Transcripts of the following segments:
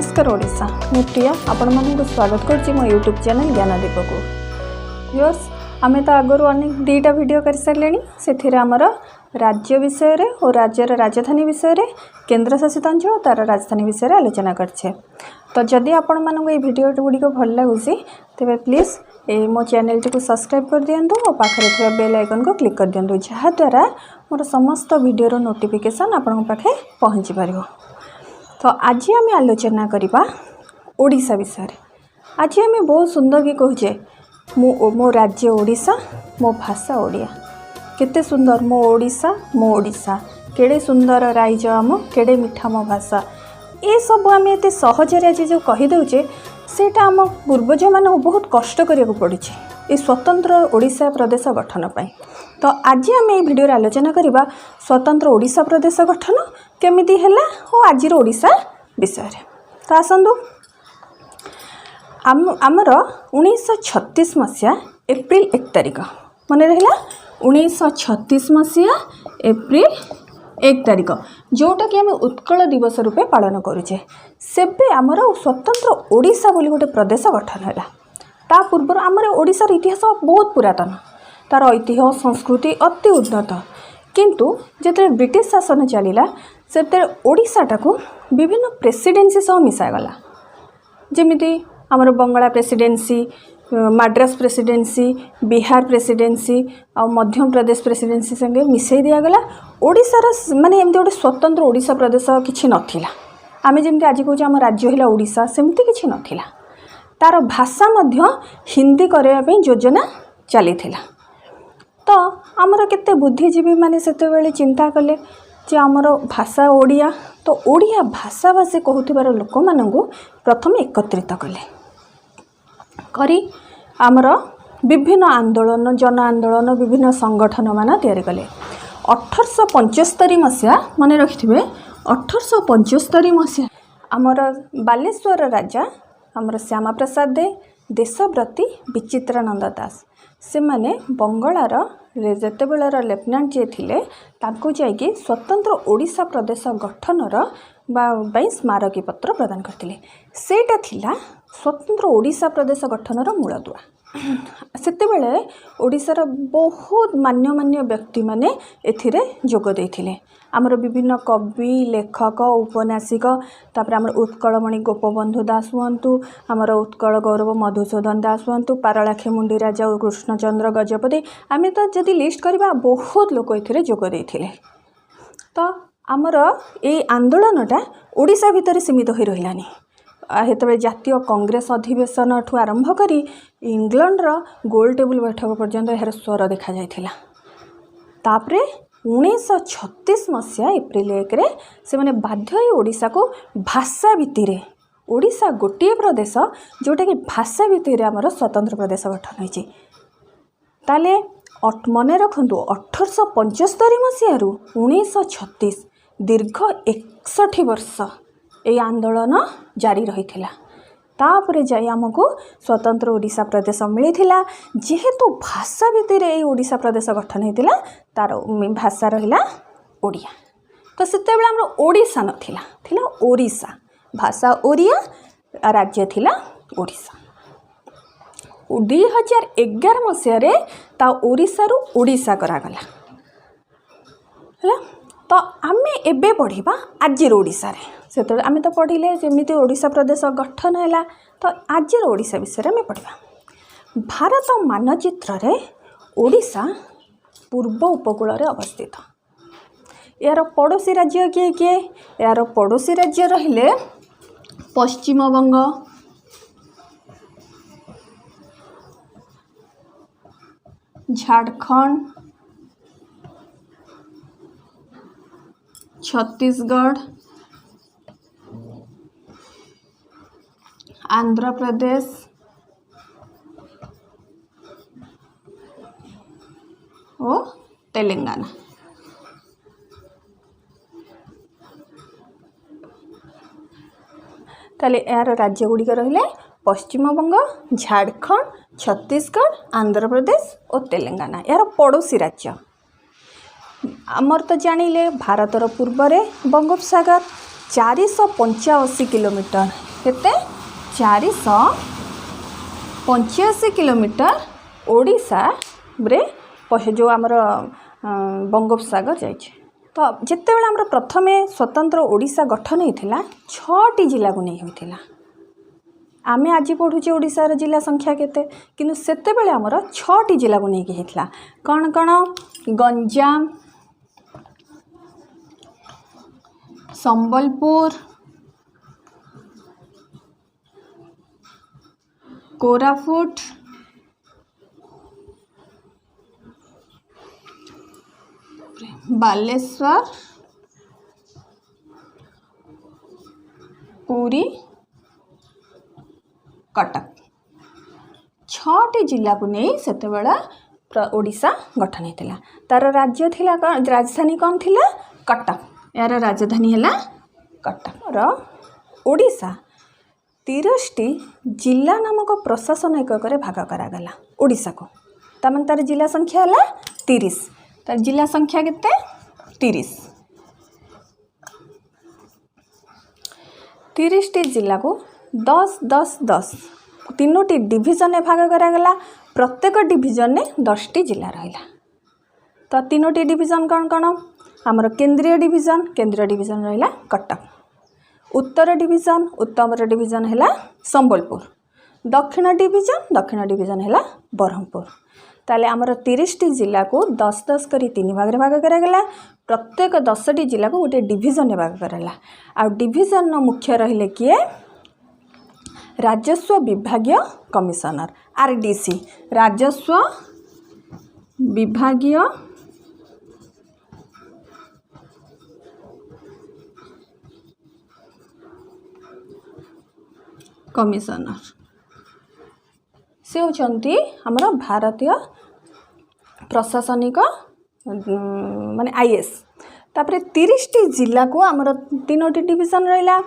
नमस्कार ओडिशा मैं प्रिया आपण मानक स्वागत करछि मो यूट्यूब चैनल ज्ञानदीप को व्यूअर्स आम तो आगु अनेक दुईटा वीडियो कर सारे से आमर राज्य विषय रे और राज्यर राजधानी विषय रे केंद्र शासित अंचल तार राजधानी विषय आलोचना करछे। तो जदि आपण मानक ये वीडियो गुड़िक भल लगुच तेरे प्लीज मो चैनल टी को सब्सक्राइब कर दिंतु और पाखे थोड़ा बेल आइकन को क्लिक कर दिंतु जहाद्वारा मोर समस्त वीडियो नोटिफिकेशन आपण पाखे पहुँची पार। तो आज आम आलोचना करवा ओडिशा विषय आज आम बहुत सुंदर कि कहे मो राज्य ओडिशा मो भाषा ओडिया केते सुंदर मो ओडिशा केड़े सुंदर राइज आम केड़े मिठा मो भाषा ये सब आम एत सहजरे आज जो कहीदे सेटा आम पूर्वज मान बहुत कष्ट करिया पड़ी ये स्वतंत्र ओडिशा प्रदेश गठन पाई। तो आज आम ये वीडियो आलोचना करवा स्वतंत्र ओडिशा प्रदेश गठन केमिति हैला और आज ओडिशा विषय रे। तो आसंतु आमर 1936 मसीहा एप्रिल 1 तारिख मन रहा 1936 मसीहा एप्रिल 1 तारिख जोटा कि आम उत्कल दिवस रूपे पालन करुचे सेबे आमर स्वतंत्र ओडिशा बोली गोटे प्रदेश गठन है। ता पूर्व आमर ओडिशार इतिहास बहुत पुरातन तार ऐतिह्य संस्कृति अति उन्नत किंतु जिते ब्रिटिश शासन चलला से ओडिशाटा को विभिन्न प्रेसिडेंसी सह मिसागला जमीती आमर Bengal presidency Madras presidency Bihar presidency आ मध्य प्रदेश प्रेसिडेंसी संगे मिसई दिगला ओडिशार माने एमती गोटे स्वतंत्र ओडिशा प्रदेश किछि नथिला। आमे जेमती आज कहूँ आम राज्य है ओडिशा सेमती किछि नथिला। तार भाषा मध्य हिंदी करने योजना चली तो आमर केते बुद्धिजीवी माने सेतेबेले चिंता कले जे आमर भाषा ओडिया तो ओडिया भाषा भाषी कहूथिबार लोक मानंगु प्रथम एकत्रित करी आमर विभिन्न आंदोलन जन आंदोलन विभिन्न संगठन मान तैयारी कले। 1875 मसीहा मन रखिथिबे 1875 मसीहा आमर बालेश्वर राजा आमर श्यामा प्रसाद दे देशव्रती विचित्रानंद दास से माने बंगलार जेतेबेलर लेफ्टिनेंट जे थिले तांको जाइए स्वतंत्र ओडिशा प्रदेश गठनर बाई स्मारकी पत्र प्रदान करथिले। सेटा थिला स्वतंत्र ओडिशा प्रदेश गठनर मूलदुआ। सेतेबेले ओडिशार बहुत मान्य व्यक्ति माने एथिरे जोग देथिले। आमर विभिन्न कवि लेखक उपन्यासिक तापर आमर उत्कलमणि गोपबंधु दास हुअंतु आमर उत्कल गौरव मधुसूदन दास हुअंतु पारलाखे मुंडी राजा और कृष्णचंद्र गजपति आम तो जदि लिस्ट करवा बहुत लोक एथिरे जोग देथिले। तो आमर ये आंदोलनटा ओडिशा भितर सीमित हो रहिलानी हेतबे जातीय कांग्रेस अधिवेशन ठू आरंभ करी इंग्लैंडर गोल टेबल बैठक पर्यंत यार स्वर देखा जाइथिला। तापरे 1936 मसीहा एप्रिल 1 रे से माने बाध्य ओडिशा को भाषा भित्तिरे ओडिशा गोटे प्रदेश जोटा कि भाषा भित्तिरे आमर स्वतंत्र प्रदेश गठन होइछि। ताले मन रखु 1875 मसीह 1936 दीर्घ 61 वर्ष ये आंदोलन जारी रही तापर जाई आमको स्वतंत्र ओडिशा प्रदेश मिलता जेहेतु भाषा भितर ये ओडिशा प्रदेश गठन होता तार भाषा रहा ओडिया। तो सेते बेले हमर ओडिशा नथिला थिला ओडिशा भाषा ओडिया राज्य थिला ओडिशा। 2011 मसीह ता ओडिशा रु ओडिशा करागला है। तो आमे एबे पढ़िबा आजिर ओडिशा रे से तो आमे तो पढ़िले जेमिति ओडिशा प्रदेश गठन हैला तो आजिर ओडिशा विषय में पढ़िबा। भारत मानचित्र रे ओडिशा पूर्व उपकूल रे अवस्थित। यार पड़ोसी राज्य किए किए यार पड़ोसी राज्य रहिले पश्चिम बंग झारखंड छत्तीसगढ़ आंध्र प्रदेश और तेलंगाना। ताले यार राज्य गुड़िक रहिले पश्चिम बंग झारखंड छत्तीसगढ़ आंध्र प्रदेश और तेलंगाना यार पड़ोसी राज्य। आमर तो जानिले भारतर पूर्व रे बंगोपसागर 485 किलोमीटर केते 485 किलोमीटर ओडिशा रे जो आमर बंगोपसागर जाइए। तो जिते बेले आमर प्रथमे स्वतंत्र ओडिशा गठन होता 6टी जिला को नहीं होता। आमे आज पढ़ुचे ओडिशार जिला संख्या केते किंतु सेते बेले आमर 6टी जिला को नहीं होता। कौन कौन? गंजाम, संबलपुर, कोरापुट, बालेश्वर, पुरी, कटक 6टी जिला को नहीं सेते बेला ओडिशा गठन होता। तार राज्य थिला राजधानी कौन थिला? कटक। यार राजधानी है कटक। ओडिशा 30टी जिला नामक प्रशासन एकक भाग करागला ओडिशा को। तमें तार जिला संख्या है 30। तार जिला संख्या केते? 30। 30टी जिला को 10-10-10 3टी डिविजन भाग करागला। प्रत्येक डिविजन ने 10टी जिला रहा। तो 3टी डिविजन कौन कौन? आमर केंद्रीय डिविजन रहा कटक। उत्तर डिविजन है संबलपुर। दक्षिण डिविजन है बरहमपुर। ताले आमर 30टी जिला को 10-10 करी 3 भाग करागला। प्रत्येक 10टी जिला को गोटे डिविजन भाग कराला। आ डिविजन मुख्य रहिले किए? राजस्व विभागीय कमिशनर आरडीसी। राजस्व विभागीय कमिशनर से होचंती हमर भारतीय प्रशासनिक माने आईएएस। तापरे 30टी जिला को आमर 3टी डिविजन रहिला।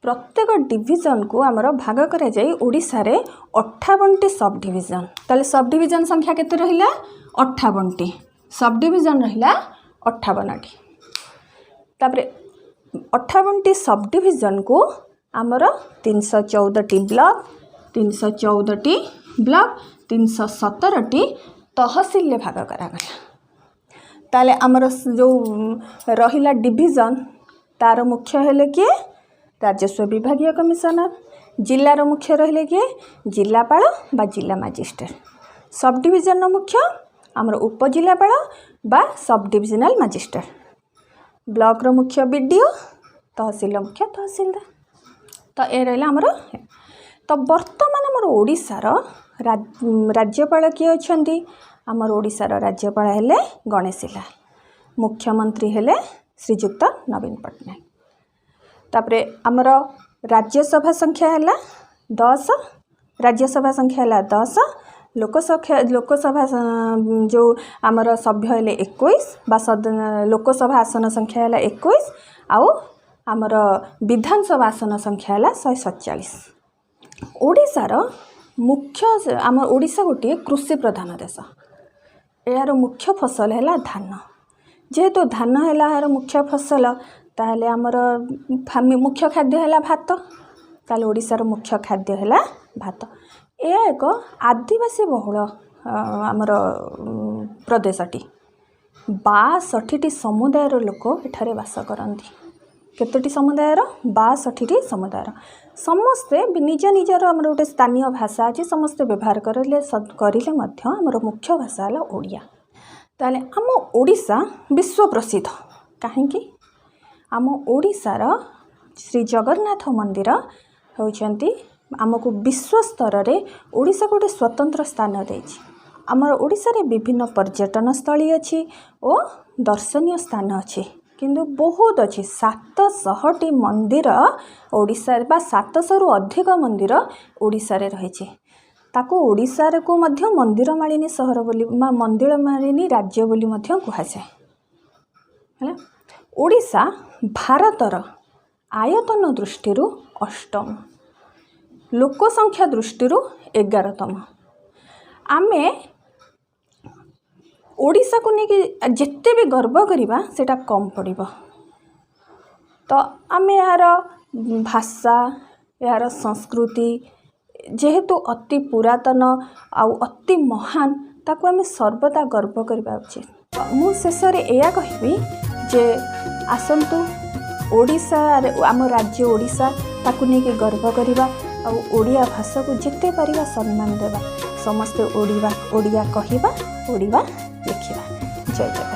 प्रत्येक डिविजन को आमर भाग करा जाई ओडिसा रे 58टी सब डिविजन। ताले सब डिविजन संख्या केते रहिला? 58टी। सब डिविजन रहिला 58टी। तापरे 58टी सब डिविजन को आमर 314टी ब्लॉक 317टी तहसील ले भाग करागला। ताले आमर जो रहिला डिविजन तार मुख्य हेले किए? राजस्व विभागीय कमिशनर। जिलार मुख्य रहिले किए? जिलापाल बा जिला मजिस्ट्रेट। सब डिविजन मुख्य आमर उपजिलापाल बा सब डिविजनल मजिस्ट्रेट। ब्लॉक रो मुख्य बीडीओ। तहसील मुख्य तहसीलदार। तो ये रहा आमर। तो बर्तमान आमर ओडिशार राज्यपाल किए अछंती? आमर ओडिशार राज्यपाल हेले गणेशी लाल। मुख्यमंत्री हेले श्रीजुक्त नवीन पट्टनायक। तापरे आमर राज्यसभा संख्या है 10। राज्यसभा संख्या है 10। लोकसभा जो आमर सभ्य हेले 21 बा लोकसभा आसन संख्या है 21। आउ आमर विधानसभा आसन संख्या है 147। ओडिशार मुख्य आमर ओडिशा गोटे कृषि प्रधान देश। यार मुख्य फसल है धान। जेहेतु धान है यार मुख्य फसल ताहले आमर मुख्य खाद्य है भात। ताहले ओडिशार मुख्य खाद्य है भात। यह एक आदिवासी बहुल आमर प्रदेशटी। 62टी समुदायर लोक एठारे वास करती। केतोटी समुदायर? 62टी समुदायर। समस्ते निज निजर आमर गोटे स्थानीय भाषा अच्छे समस्ते व्यवहार करें आमर मुख्य भाषा है ओडिया। ताले आम ओडिशा विश्व प्रसिद्ध कहीं आम ओडिशार श्री जगन्नाथ मंदिर होती आमको विश्व स्तर रे ओडिशा गोटे स्वतंत्र स्थान देछि। आमर ओडिशा रे विभिन्न पर्यटन स्थली अच्छी और दर्शनीय स्थान अच्छी किंतु बहुत अच्छी 700टी मंदिर ओडिशा बा 700 रु अधिक मंदिर ओडिशा रे रही। ताको ओडिशा रे को मध्य मंदिर मालिनी सहर बोली मंदिर मालिनी राज्य बोली मध्य कहुए। है ओडिशा भारतर आयतन दृष्टि अष्टम, लोक संख्या दृष्टि 11तम। आमे ओडिशा को लेकिन जिते भी गर्व करिबा सेटा कम पड़िबो। तो आमे यार भाषा यार संस्कृति जेहेतु अति पुरातन आउ अति महान ताको आम सर्वदा गर्व करबा उचित। मु शेष या कहबी जे आसंतु ओडिशा आम राज्य ओडिशा ताकू नहीं गर्व करवा आउ ओडिया भाषा को जिते पारिबा सम्मान देवा समस्ते ओडिया कहवा ओडिया लिखिबा। जय जगन्नाथ।